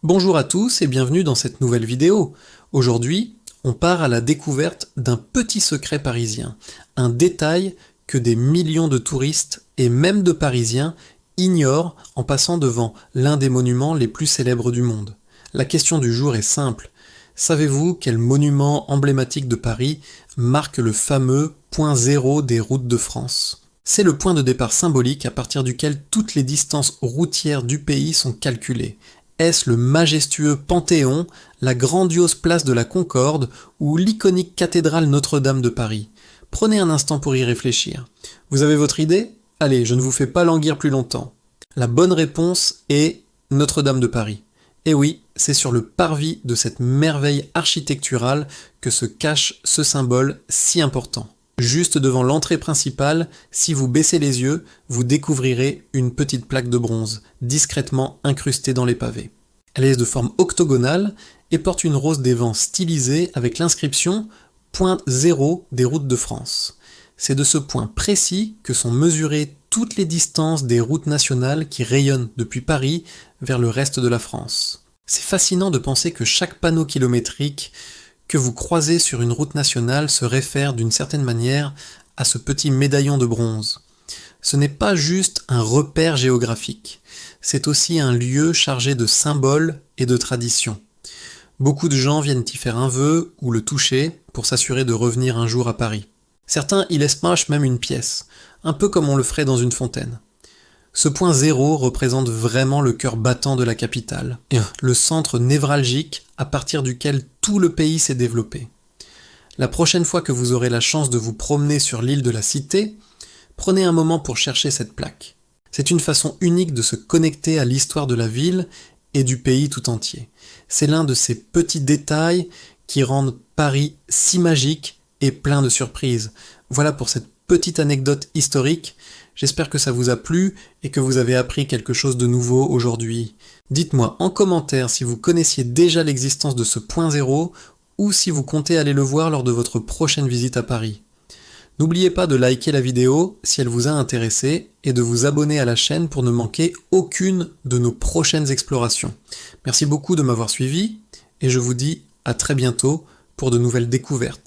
Bonjour à tous et bienvenue dans cette nouvelle vidéo. Aujourd'hui, on part à la découverte d'un petit secret parisien, un détail que des millions de touristes et même de Parisiens ignorent en passant devant l'un des monuments les plus célèbres du monde. La question du jour est simple. Savez-vous quel monument emblématique de Paris marque le fameux point zéro des routes de France ? C'est le point de départ symbolique à partir duquel toutes les distances routières du pays sont calculées. Est-ce le majestueux Panthéon, la grandiose place de la Concorde ou l'iconique cathédrale Notre-Dame de Paris? Prenez un instant pour y réfléchir. Vous avez votre idée? Allez, je ne vous fais pas languir plus longtemps. La bonne réponse est Notre-Dame de Paris. Et oui, c'est sur le parvis de cette merveille architecturale que se cache ce symbole si important. Juste devant l'entrée principale, si vous baissez les yeux, vous découvrirez une petite plaque de bronze, discrètement incrustée dans les pavés. Elle est de forme octogonale et porte une rose des vents stylisée avec l'inscription « Point zéro des routes de France ». C'est de ce point précis que sont mesurées toutes les distances des routes nationales qui rayonnent depuis Paris vers le reste de la France. C'est fascinant de penser que chaque panneau kilométrique que vous croisez sur une route nationale se réfère d'une certaine manière à ce petit médaillon de bronze. Ce n'est pas juste un repère géographique, c'est aussi un lieu chargé de symboles et de traditions. Beaucoup de gens viennent y faire un vœu ou le toucher pour s'assurer de revenir un jour à Paris. Certains y espachent même une pièce, un peu comme on le ferait dans une fontaine. Ce point zéro représente vraiment le cœur battant de la capitale, le centre névralgique à partir duquel tout le pays s'est développé. La prochaine fois que vous aurez la chance de vous promener sur l'île de la Cité, prenez un moment pour chercher cette plaque. C'est une façon unique de se connecter à l'histoire de la ville et du pays tout entier. C'est l'un de ces petits détails qui rendent Paris si magique et plein de surprises. Voilà pour cette petite anecdote historique. J'espère que ça vous a plu et que vous avez appris quelque chose de nouveau aujourd'hui. Dites-moi en commentaire si vous connaissiez déjà l'existence de ce point zéro ou si vous comptez aller le voir lors de votre prochaine visite à Paris. N'oubliez pas de liker la vidéo si elle vous a intéressé et de vous abonner à la chaîne pour ne manquer aucune de nos prochaines explorations. Merci beaucoup de m'avoir suivi et je vous dis à très bientôt pour de nouvelles découvertes.